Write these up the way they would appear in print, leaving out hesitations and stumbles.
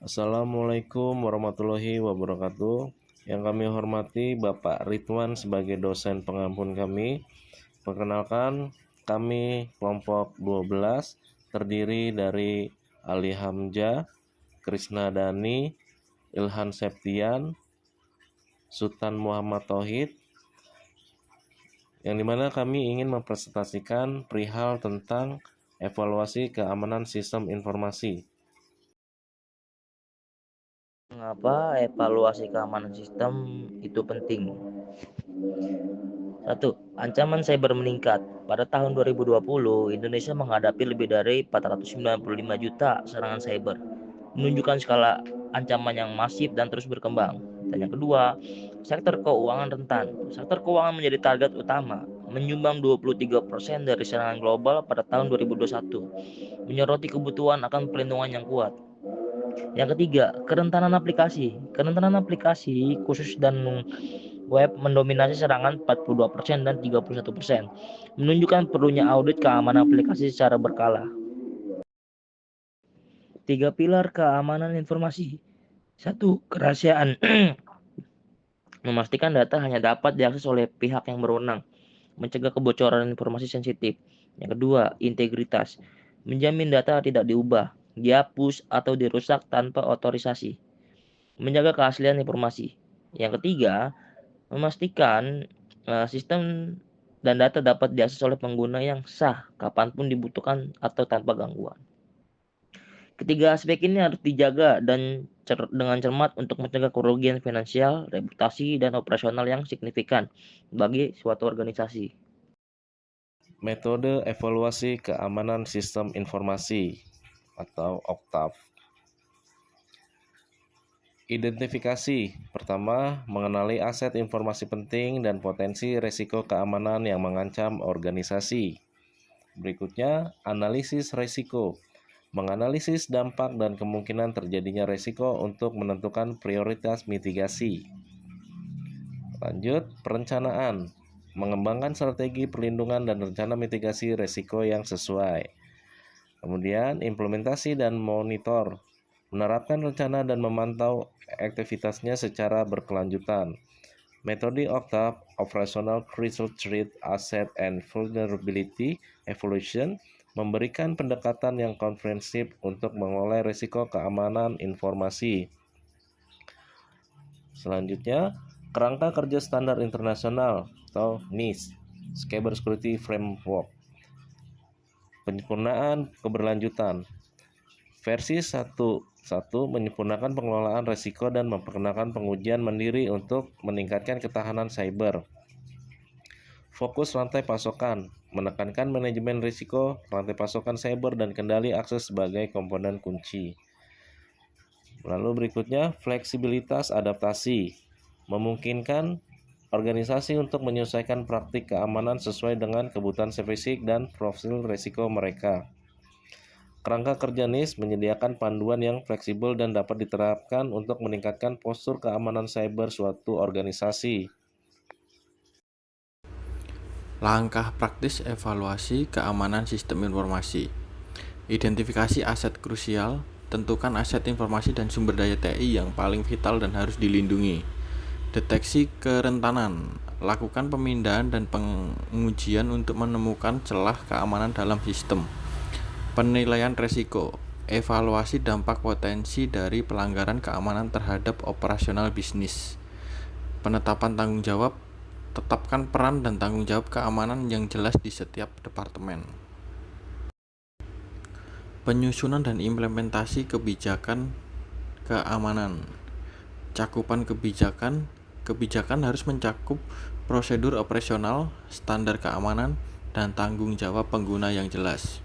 Assalamualaikum warahmatullahi wabarakatuh. Yang kami hormati Bapak Ridwan sebagai dosen pengampun kami. Perkenalkan, kami kelompok 12 terdiri dari Ali Hamzah, Krisna Dani, Ilhan Septian, Sultan Muhammad Tauhid, yang dimana kami ingin mempresentasikan perihal tentang evaluasi keamanan sistem informasi. Mengapa evaluasi keamanan sistem itu penting? 1. Ancaman cyber meningkat. Pada tahun 2020, Indonesia menghadapi lebih dari 495 juta serangan cyber, menunjukkan skala ancaman yang masif dan terus berkembang. Dan yang kedua, sektor keuangan rentan. Sektor keuangan menjadi target utama, menyumbang 23% dari serangan global pada tahun 2021, menyoroti kebutuhan akan perlindungan yang kuat. Yang ketiga, kerentanan aplikasi. Kerentanan aplikasi khusus dan web mendominasi serangan 42% dan 31%, menunjukkan perlunya audit keamanan aplikasi secara berkala. Tiga pilar keamanan informasi. 1. Kerahasiaan. Memastikan data hanya dapat diakses oleh pihak yang berwenang, mencegah kebocoran informasi sensitif. Yang kedua, integritas. Menjamin data tidak diubah, dihapus, atau dirusak tanpa otorisasi. Menjaga keaslian informasi. Yang ketiga, memastikan sistem dan data dapat diakses oleh pengguna yang sah kapanpun dibutuhkan atau tanpa gangguan. Ketiga aspek ini harus dijaga dan dengan cermat untuk mencegah kerugian finansial, reputasi, dan operasional yang signifikan bagi suatu organisasi. Metode evaluasi keamanan sistem informasi atau OKTAV. Identifikasi. Pertama, mengenali aset informasi penting dan potensi risiko keamanan yang mengancam organisasi. Berikutnya, analisis risiko. Menganalisis dampak dan kemungkinan terjadinya risiko untuk menentukan prioritas mitigasi. Lanjut, perencanaan. Mengembangkan strategi perlindungan dan rencana mitigasi risiko yang sesuai. Kemudian, implementasi dan monitor. Menerapkan rencana dan memantau aktivitasnya secara berkelanjutan. Metode OKTAV, Operational Critical Threat Asset and Vulnerability Evaluation, memberikan pendekatan yang komprehensif untuk mengelola risiko keamanan informasi. Selanjutnya, kerangka kerja standar internasional atau NIST, Cyber Security Framework. Penyempurnaan keberlanjutan. Versi 1.1 menyempurnakan pengelolaan risiko dan memperkenalkan pengujian mandiri untuk meningkatkan ketahanan cyber. Fokus rantai pasokan, menekankan manajemen risiko, rantai pasokan cyber, dan kendali akses sebagai komponen kunci. Lalu berikutnya, fleksibilitas adaptasi, memungkinkan organisasi untuk menyesuaikan praktik keamanan sesuai dengan kebutuhan fisik dan profil risiko mereka. Kerangka kerja NIST menyediakan panduan yang fleksibel dan dapat diterapkan untuk meningkatkan postur keamanan cyber suatu organisasi. Langkah praktis evaluasi keamanan sistem informasi. Identifikasi aset krusial, tentukan aset informasi dan sumber daya TI yang paling vital dan harus dilindungi. Deteksi kerentanan, lakukan pemindahan dan pengujian untuk menemukan celah keamanan dalam sistem. Penilaian risiko, evaluasi dampak potensi dari pelanggaran keamanan terhadap operasional bisnis. Penetapan tanggung jawab, tetapkan peran dan tanggung jawab keamanan yang jelas di setiap departemen. Penyusunan dan implementasi kebijakan keamanan. Cakupan kebijakan harus mencakup prosedur operasional, standar keamanan, dan tanggung jawab pengguna yang jelas.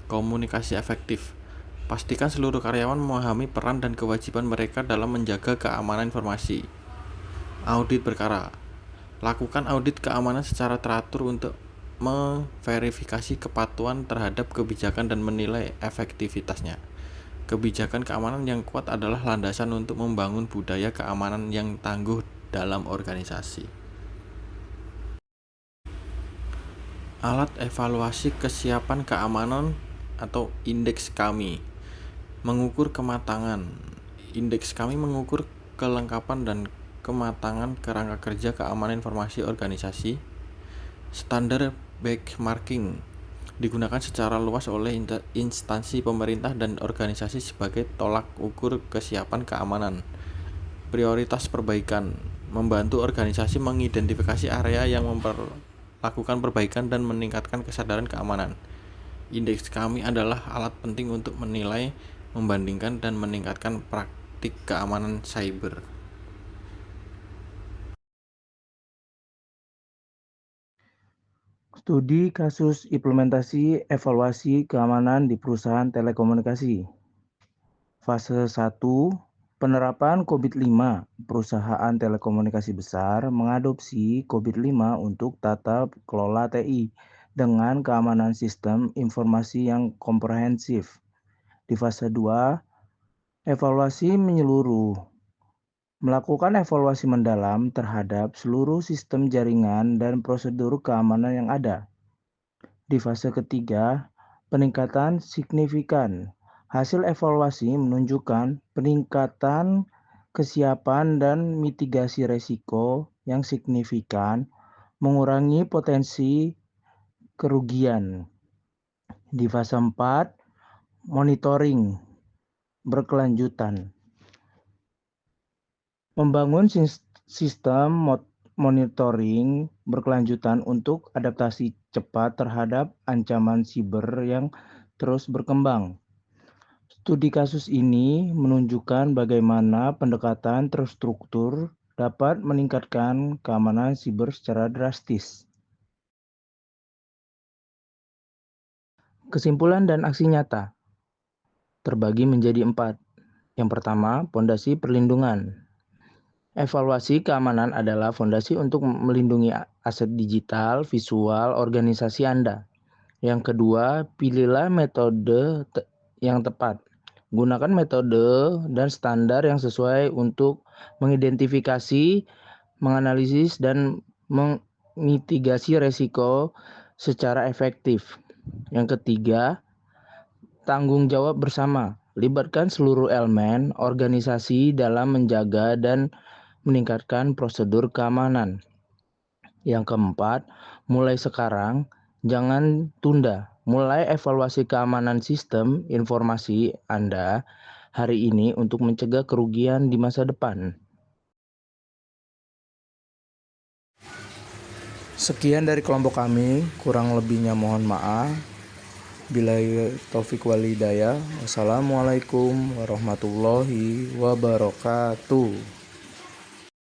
Komunikasi efektif. Pastikan seluruh karyawan memahami peran dan kewajiban mereka dalam menjaga keamanan informasi. Audit berkala. Lakukan audit keamanan secara teratur untuk memverifikasi kepatuhan terhadap kebijakan dan menilai efektivitasnya. Kebijakan keamanan yang kuat adalah landasan untuk membangun budaya keamanan yang tangguh dalam organisasi. Alat evaluasi kesiapan keamanan atau indeks KAMI. Mengukur kematangan. Indeks kami mengukur kelengkapan dan kematangan kerangka kerja keamanan informasi organisasi. Standar benchmarking digunakan secara luas oleh instansi pemerintah dan organisasi sebagai tolak ukur kesiapan keamanan. Prioritas perbaikan membantu organisasi mengidentifikasi area yang memperlakukan perbaikan dan meningkatkan kesadaran keamanan. Indeks kami adalah alat penting untuk menilai, membandingkan, dan meningkatkan praktik keamanan cyber. Studi kasus implementasi evaluasi keamanan di perusahaan telekomunikasi. Fase 1, penerapan COVID-5. Perusahaan telekomunikasi besar mengadopsi COVID-5 untuk tata kelola TI dengan keamanan sistem informasi yang komprehensif. Di fase 2, evaluasi menyeluruh. Melakukan evaluasi mendalam terhadap seluruh sistem jaringan dan prosedur keamanan yang ada. Di fase ketiga, peningkatan signifikan. Hasil evaluasi menunjukkan peningkatan kesiapan dan mitigasi risiko yang signifikan, mengurangi potensi kerugian. Di fase 4, monitoring berkelanjutan. Membangun sistem monitoring berkelanjutan untuk adaptasi cepat terhadap ancaman siber yang terus berkembang. Studi kasus ini menunjukkan bagaimana pendekatan terstruktur dapat meningkatkan keamanan siber secara drastis. Kesimpulan dan aksi nyata terbagi menjadi 4. Yang pertama, fondasi perlindungan. Evaluasi keamanan adalah fondasi untuk melindungi aset digital, visual, organisasi Anda. Yang kedua, pilihlah metode yang tepat. Gunakan metode dan standar yang sesuai untuk mengidentifikasi, menganalisis, dan memitigasi risiko secara efektif. Yang ketiga, tanggung jawab bersama. Libatkan seluruh elemen organisasi dalam menjaga dan meningkatkan prosedur keamanan. Yang keempat, mulai sekarang, jangan tunda. Mulai evaluasi keamanan sistem informasi Anda hari ini untuk mencegah kerugian di masa depan. Sekian dari kelompok kami, kurang lebihnya mohon maaf. Billahi taufik wal hidayah. Wassalamualaikum warahmatullahi wabarakatuh.